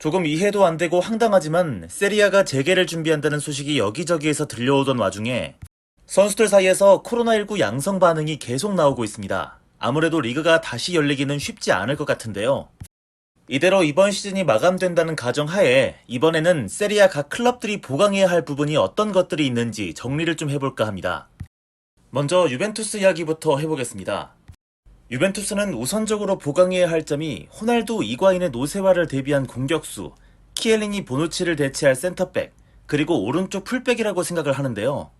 조금 이해도 안 되고 황당하지만 세리아가 재개를 준비한다는 소식이 여기저기에서 들려오던 와중에 선수들 사이에서 코로나19 양성 반응이 계속 나오고 있습니다. 아무래도 리그가 다시 열리기는 쉽지 않을 것 같은데요. 이대로 이번 시즌이 마감된다는 가정하에 이번에는 세리아 각 클럽들이 보강해야 할 부분이 어떤 것들이 있는지 정리를 좀 해볼까 합니다. 먼저 유벤투스 이야기부터 해보겠습니다. 유벤투스는 우선적으로 보강해야 할 점이 호날두, 이과인의 노쇠화를 대비한 공격수, 키엘리니, 보누치를 대체할 센터백, 그리고 오른쪽 풀백이라고 생각을 하는데요.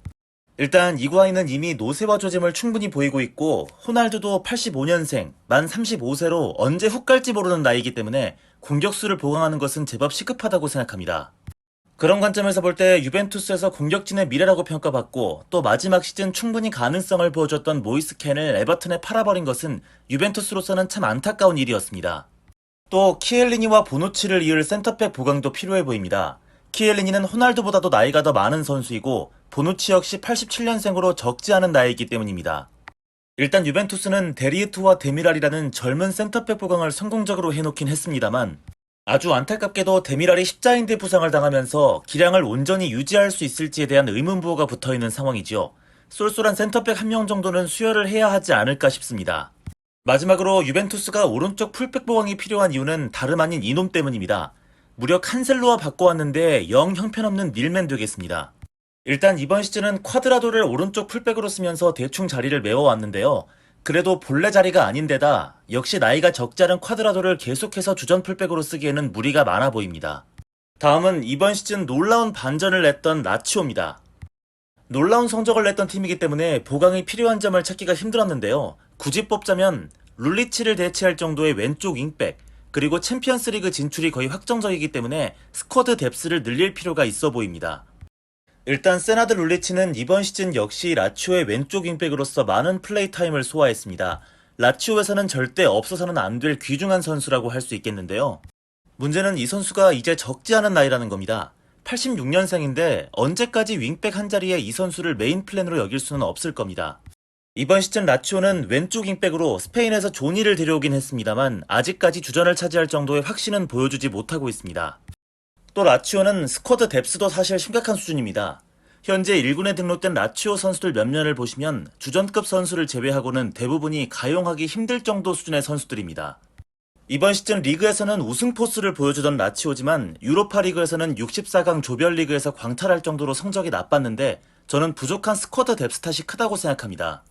일단 이과인은 이미 노쇠화 조짐을 충분히 보이고 있고 호날두도 85년생, 만 35세로 언제 훅 갈지 모르는 나이이기 때문에 공격수를 보강하는 것은 제법 시급하다고 생각합니다. 그런 관점에서 볼 때 유벤투스에서 공격진의 미래라고 평가받고 또 마지막 시즌 충분히 가능성을 보여줬던 모이스 켄을 에버튼에 팔아버린 것은 유벤투스로서는 참 안타까운 일이었습니다. 또 키엘리니와 보누치를 이을 센터백 보강도 필요해 보입니다. 키엘리니는 호날두보다도 나이가 더 많은 선수이고 보누치 역시 87년생으로 적지 않은 나이이기 때문입니다. 일단 유벤투스는 데리우트와 데미랄이라는 젊은 센터백 보강을 성공적으로 해놓긴 했습니다만 아주 안타깝게도 데미랄이 십자인대 부상을 당하면서 기량을 온전히 유지할 수 있을지에 대한 의문부호가 붙어있는 상황이죠. 쏠쏠한 센터백 한 명 정도는 수혈을 해야 하지 않을까 싶습니다. 마지막으로 유벤투스가 오른쪽 풀백 보강이 필요한 이유는 다름 아닌 이놈 때문입니다. 무려 칸셀로와 바꿔왔는데 영 형편없는 밀맨 되겠습니다. 일단 이번 시즌은 쿼드라도를 오른쪽 풀백으로 쓰면서 대충 자리를 메워왔는데요. 그래도 본래 자리가 아닌데다 역시 나이가 적지 않은 쿼드라도를 계속해서 주전 풀백으로 쓰기에는 무리가 많아 보입니다. 다음은 이번 시즌 놀라운 반전을 냈던 라치오입니다. 놀라운 성적을 냈던 팀이기 때문에 보강이 필요한 점을 찾기가 힘들었는데요. 굳이 뽑자면 룰리치를 대체할 정도의 왼쪽 윙백, 그리고 챔피언스리그 진출이 거의 확정적이기 때문에 스쿼드 뎁스를 늘릴 필요가 있어 보입니다. 일단 세나드 룰리치는 이번 시즌 역시 라치오의 왼쪽 윙백으로서 많은 플레이 타임을 소화했습니다. 라치오에서는 절대 없어서는 안 될 귀중한 선수라고 할 수 있겠는데요. 문제는 이 선수가 이제 적지 않은 나이라는 겁니다. 86년생인데 언제까지 윙백 한 자리에 이 선수를 메인 플랜으로 여길 수는 없을 겁니다. 이번 시즌 라치오는 왼쪽 윙백으로 스페인에서 조니를 데려오긴 했습니다만 아직까지 주전을 차지할 정도의 확신은 보여주지 못하고 있습니다. 또 라치오는 스쿼드 뎁스도 사실 심각한 수준입니다. 현재 1군에 등록된 라치오 선수들 몇 년을 보시면 주전급 선수를 제외하고는 대부분이 가용하기 힘들 정도 수준의 선수들입니다. 이번 시즌 리그에서는 우승 포스를 보여주던 라치오지만 유로파 리그에서는 64강 조별리그에서 광탈할 정도로 성적이 나빴는데 저는 부족한 스쿼드 뎁스 탓이 크다고 생각합니다.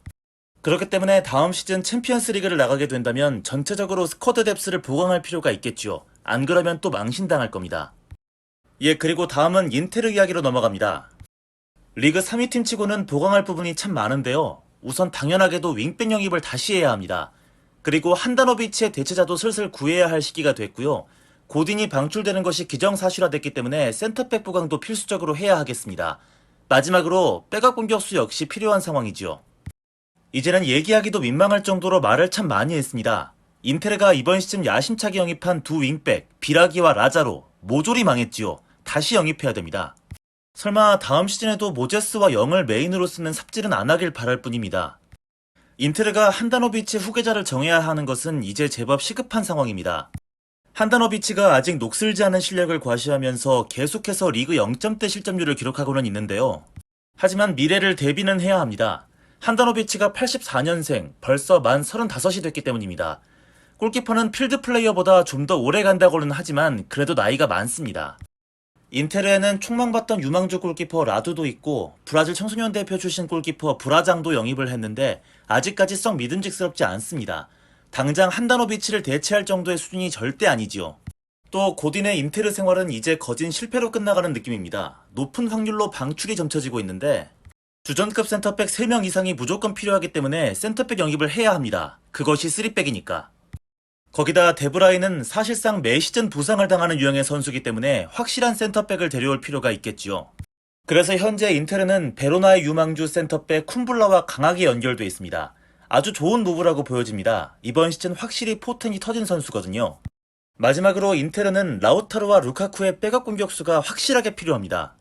그렇기 때문에 다음 시즌 챔피언스 리그를 나가게 된다면 전체적으로 스쿼드 뎁스를 보강할 필요가 있겠죠. 안 그러면 또 망신당할 겁니다. 그리고 다음은 인테르 이야기로 넘어갑니다. 리그 3위 팀 치고는 보강할 부분이 참 많은데요. 우선 당연하게도 윙백 영입을 다시 해야 합니다. 그리고 한다노비치의 대체자도 슬슬 구해야 할 시기가 됐고요. 고딘이 방출되는 것이 기정사실화됐기 때문에 센터백 보강도 필수적으로 해야 하겠습니다. 마지막으로 백업 공격수 역시 필요한 상황이죠. 이제는 얘기하기도 민망할 정도로 말을 참 많이 했습니다. 인테르가 이번 시즌 야심차게 영입한 두 윙백, 비라기와 라자로 모조리 망했지요. 다시 영입해야 됩니다. 설마 다음 시즌에도 모제스와 영을 메인으로 쓰는 삽질은 안 하길 바랄 뿐입니다. 인테르가 한다노비치 후계자를 정해야 하는 것은 이제 제법 시급한 상황입니다. 한다노비치가 아직 녹슬지 않은 실력을 과시하면서 계속해서 리그 0점대 실점률을 기록하고는 있는데요. 하지만 미래를 대비는 해야 합니다. 한다노비치가 84년생, 벌써 만 35이 됐기 때문입니다. 골키퍼는 필드 플레이어보다 좀 더 오래 간다고는 하지만 그래도 나이가 많습니다. 인테르에는 촉망받던 유망주 골키퍼 라두도 있고 브라질 청소년 대표 출신 골키퍼 브라장도 영입을 했는데 아직까지 썩 믿음직스럽지 않습니다. 당장 한다노비치를 대체할 정도의 수준이 절대 아니지요. 또 고딘의 인테르 생활은 이제 거진 실패로 끝나가는 느낌입니다. 높은 확률로 방출이 점쳐지고 있는데 주전급 센터백 3명 이상이 무조건 필요하기 때문에 센터백 영입을 해야 합니다. 그것이 3백이니까. 거기다 데브라이는 사실상 매 시즌 부상을 당하는 유형의 선수이기 때문에 확실한 센터백을 데려올 필요가 있겠지요. 그래서 현재 인테르는 베로나의 유망주 센터백 쿰블라와 강하게 연결돼 있습니다. 아주 좋은 무브라고 보여집니다. 이번 시즌 확실히 포텐이 터진 선수거든요. 마지막으로 인테르는 라우타르와 루카쿠의 백업 공격수가 확실하게 필요합니다.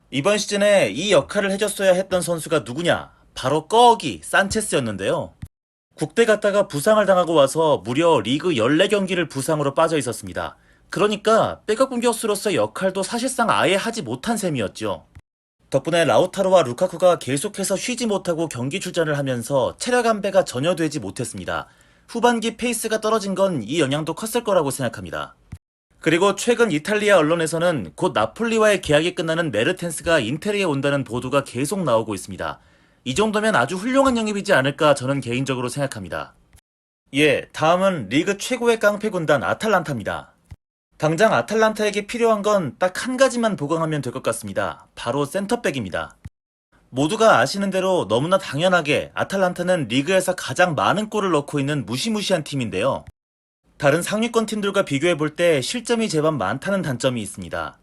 이번 시즌에 이 역할을 해줬어야 했던 선수가 누구냐? 바로 꺼기 산체스였는데요. 국대 갔다가 부상을 당하고 와서 무려 리그 14경기를 부상으로 빠져 있었습니다. 그러니까 백업 공격수로서 역할도 사실상 아예 하지 못한 셈이었죠. 덕분에 라우타로와 루카쿠가 계속해서 쉬지 못하고 경기 출전을 하면서 체력 안배가 전혀 되지 못했습니다. 후반기 페이스가 떨어진 건 이 영향도 컸을 거라고 생각합니다. 그리고 최근 이탈리아 언론에서는 곧 나폴리와의 계약이 끝나는 메르텐스가 인테리에 온다는 보도가 계속 나오고 있습니다. 이 정도면 아주 훌륭한 영입이지 않을까 저는 개인적으로 생각합니다. 예, 다음은 리그 최고의 깡패 군단 아탈란타입니다. 당장 아탈란타에게 필요한 건 딱 한 가지만 보강하면 될 것 같습니다. 바로 센터백입니다. 모두가 아시는 대로 너무나 당연하게 아탈란타는 리그에서 가장 많은 골을 넣고 있는 무시무시한 팀인데요. 다른 상위권 팀들과 비교해볼 때 실점이 제법 많다는 단점이 있습니다.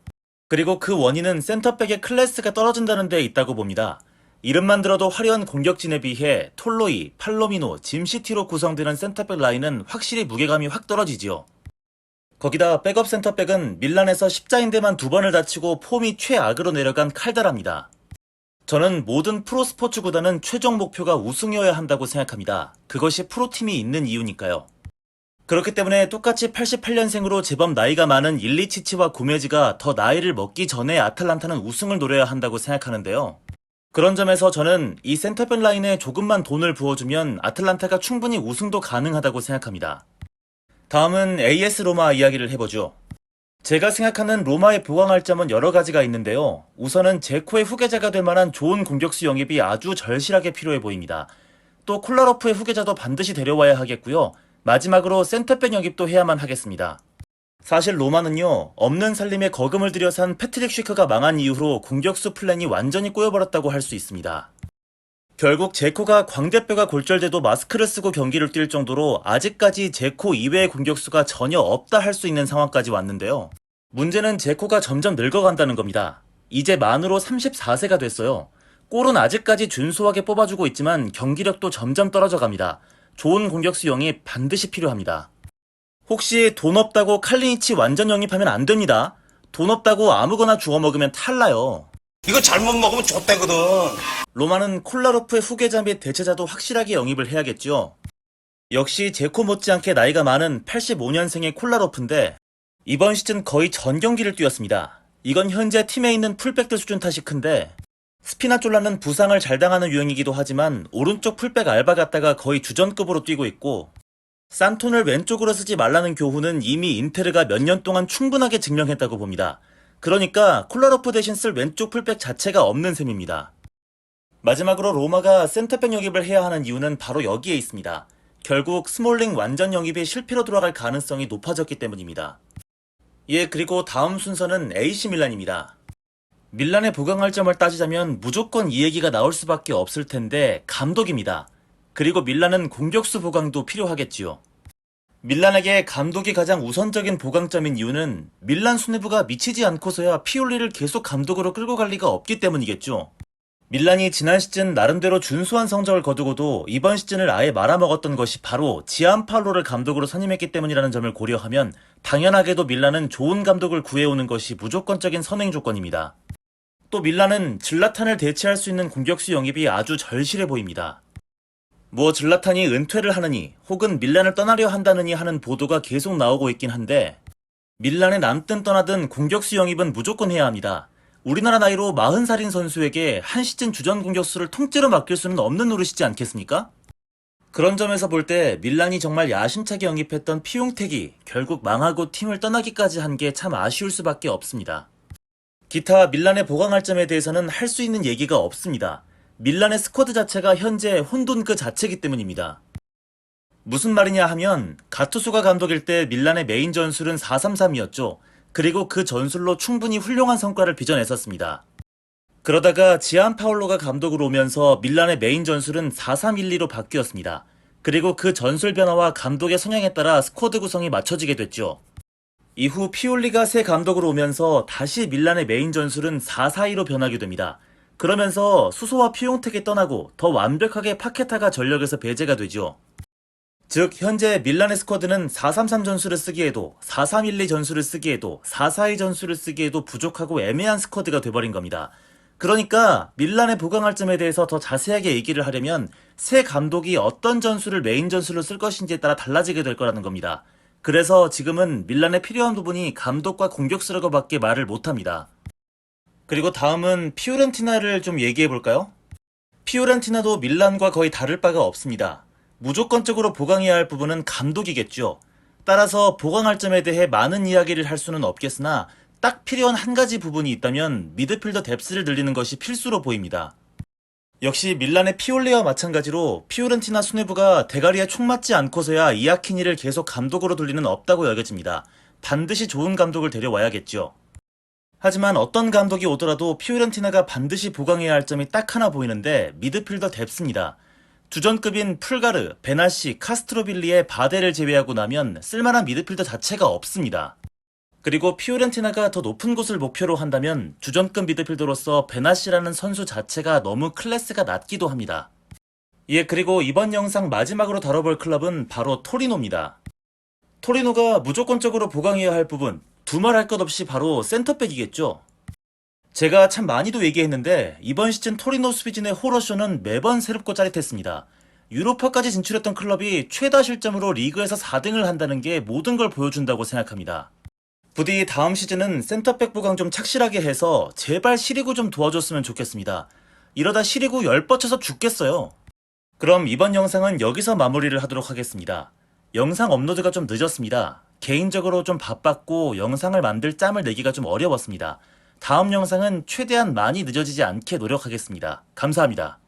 그리고 그 원인은 센터백의 클래스가 떨어진다는 데 있다고 봅니다. 이름만 들어도 화려한 공격진에 비해 톨로이, 팔로미노, 짐시티로 구성되는 센터백 라인은 확실히 무게감이 확 떨어지지요. 거기다 백업 센터백은 밀란에서 십자인대만 2번을 다치고 폼이 최악으로 내려간 칼다라입니다. 저는 모든 프로스포츠 구단은 최종 목표가 우승이어야 한다고 생각합니다. 그것이 프로팀이 있는 이유니까요. 그렇기 때문에 똑같이 88년생으로 제법 나이가 많은 일리치치와 구메즈가 더 나이를 먹기 전에 아탈란타는 우승을 노려야 한다고 생각하는데요. 그런 점에서 저는 이 센터백 라인에 조금만 돈을 부어주면 아탈란타가 충분히 우승도 가능하다고 생각합니다. 다음은 AS 로마 이야기를 해보죠. 제가 생각하는 로마의 보강할 점은 여러 가지가 있는데요. 우선은 제코의 후계자가 될 만한 좋은 공격수 영입이 아주 절실하게 필요해 보입니다. 또 콜라로프의 후계자도 반드시 데려와야 하겠고요. 마지막으로 센터백 영입도 해야만 하겠습니다. 사실 로마는요, 없는 살림에 거금을 들여 산 패트릭 쉬크가 망한 이후로 공격수 플랜이 완전히 꼬여버렸다고 할 수 있습니다. 결국 제코가 광대뼈가 골절돼도 마스크를 쓰고 경기를 뛸 정도로 아직까지 제코 이외의 공격수가 전혀 없다 할 수 있는 상황까지 왔는데요. 문제는 제코가 점점 늙어간다는 겁니다. 이제 만으로 34세가 됐어요. 골은 아직까지 준수하게 뽑아주고 있지만 경기력도 점점 떨어져 갑니다. 좋은 공격수 영입 반드시 필요합니다. 혹시 돈 없다고 칼리니치 완전 영입하면 안 됩니다. 돈 없다고 아무거나 주워 먹으면 탈나요. 이거 잘못 먹으면 좆대거든. 로마는 콜라로프의 후계자 및 대체자도 확실하게 영입을 해야겠죠. 역시 제코 못지않게 나이가 많은 85년생의 콜라로프인데 이번 시즌 거의 전 경기를 뛰었습니다. 이건 현재 팀에 있는 풀백들 수준 탓이 큰데 스피나졸라는 부상을 잘 당하는 유형이기도 하지만 오른쪽 풀백 알바 갔다가 거의 주전급으로 뛰고 있고 산톤을 왼쪽으로 쓰지 말라는 교훈은 이미 인테르가 몇 년 동안 충분하게 증명했다고 봅니다. 그러니까 콜라로프 대신 쓸 왼쪽 풀백 자체가 없는 셈입니다. 마지막으로 로마가 센터백 영입을 해야 하는 이유는 바로 여기에 있습니다. 결국 스몰링 완전 영입이 실패로 돌아갈 가능성이 높아졌기 때문입니다. 예, 그리고 다음 순서는 AC 밀란입니다. 밀란의 보강할 점을 따지자면 무조건 이 얘기가 나올 수밖에 없을 텐데 감독입니다. 그리고 밀란은 공격수 보강도 필요하겠지요. 밀란에게 감독이 가장 우선적인 보강점인 이유는 밀란 수뇌부가 미치지 않고서야 피올리를 계속 감독으로 끌고 갈 리가 없기 때문이겠죠. 밀란이 지난 시즌 나름대로 준수한 성적을 거두고도 이번 시즌을 아예 말아먹었던 것이 바로 지안팔로를 감독으로 선임했기 때문이라는 점을 고려하면 당연하게도 밀란은 좋은 감독을 구해오는 것이 무조건적인 선행 조건입니다. 또 밀란은 질라탄을 대체할 수 있는 공격수 영입이 아주 절실해 보입니다. 뭐 질라탄이 은퇴를 하느니 혹은 밀란을 떠나려 한다느니 하는 보도가 계속 나오고 있긴 한데 밀란에 남든 떠나든 공격수 영입은 무조건 해야 합니다. 우리나라 나이로 40살인 선수에게 한 시즌 주전 공격수를 통째로 맡길 수는 없는 노릇이지 않겠습니까? 그런 점에서 볼 때 밀란이 정말 야심차게 영입했던 피용택이 결국 망하고 팀을 떠나기까지 한 게 참 아쉬울 수밖에 없습니다. 기타 밀란의 보강할 점에 대해서는 할 수 있는 얘기가 없습니다. 밀란의 스쿼드 자체가 현재 혼돈 그 자체이기 때문입니다. 무슨 말이냐 하면 가투소가 감독일 때 밀란의 메인 전술은 4-3-3이었죠. 그리고 그 전술로 충분히 훌륭한 성과를 빚어냈었습니다. 그러다가 지안파올로가 감독으로 오면서 밀란의 메인 전술은 4-3-1-2로 바뀌었습니다. 그리고 그 전술 변화와 감독의 성향에 따라 스쿼드 구성이 맞춰지게 됐죠. 이후 피올리가 새 감독으로 오면서 다시 밀란의 메인 전술은 4-4-2로 변하게 됩니다. 그러면서 수소와 피용택이 떠나고 더 완벽하게 파케타가 전력에서 배제가 되죠. 즉 현재 밀란의 스쿼드는 4-3-3 전술을 쓰기에도 4-3-1-2 전술을 쓰기에도 4-4-2 전술을 쓰기에도 부족하고 애매한 스쿼드가 돼버린 겁니다. 그러니까 밀란의 보강할 점에 대해서 더 자세하게 얘기를 하려면 새 감독이 어떤 전술을 메인 전술로 쓸 것인지에 따라 달라지게 될 거라는 겁니다. 그래서 지금은 밀란에 필요한 부분이 감독과 공격수라고밖에 말을 못합니다. 그리고 다음은 피오렌티나를 좀 얘기해볼까요? 피오렌티나도 밀란과 거의 다를 바가 없습니다. 무조건적으로 보강해야 할 부분은 감독이겠죠. 따라서 보강할 점에 대해 많은 이야기를 할 수는 없겠으나 딱 필요한 한 가지 부분이 있다면 미드필더 뎁스를 늘리는 것이 필수로 보입니다. 역시 밀란의 피올리와 마찬가지로 피오렌티나 수뇌부가 대가리에 총 맞지 않고서야 이아키니를 계속 감독으로 둘 리는 없다고 여겨집니다. 반드시 좋은 감독을 데려와야겠죠. 하지만 어떤 감독이 오더라도 피오렌티나가 반드시 보강해야 할 점이 딱 하나 보이는데 미드필더 뎁스입니다. 주전급인 풀가르, 베나시, 카스트로빌리의 바데를 제외하고 나면 쓸만한 미드필더 자체가 없습니다. 그리고 피오렌티나가 더 높은 곳을 목표로 한다면 주전급 미드필더로서 베나시라는 선수 자체가 너무 클래스가 낮기도 합니다. 예, 그리고 이번 영상 마지막으로 다뤄볼 클럽은 바로 토리노입니다. 토리노가 무조건적으로 보강해야 할 부분, 두말할 것 없이 바로 센터백이겠죠. 제가 참 많이도 얘기했는데 이번 시즌 토리노 수비진의 호러쇼는 매번 새롭고 짜릿했습니다. 유로파까지 진출했던 클럽이 최다 실점으로 리그에서 4등을 한다는 게 모든 걸 보여준다고 생각합니다. 부디 다음 시즌은 센터백 보강 좀 착실하게 해서 제발 시리구 좀 도와줬으면 좋겠습니다. 이러다 시리구 열 뻗쳐서 죽겠어요. 그럼 이번 영상은 여기서 마무리를 하도록 하겠습니다. 영상 업로드가 좀 늦었습니다. 개인적으로 좀 바빴고 영상을 만들 짬을 내기가 좀 어려웠습니다. 다음 영상은 최대한 많이 늦어지지 않게 노력하겠습니다. 감사합니다.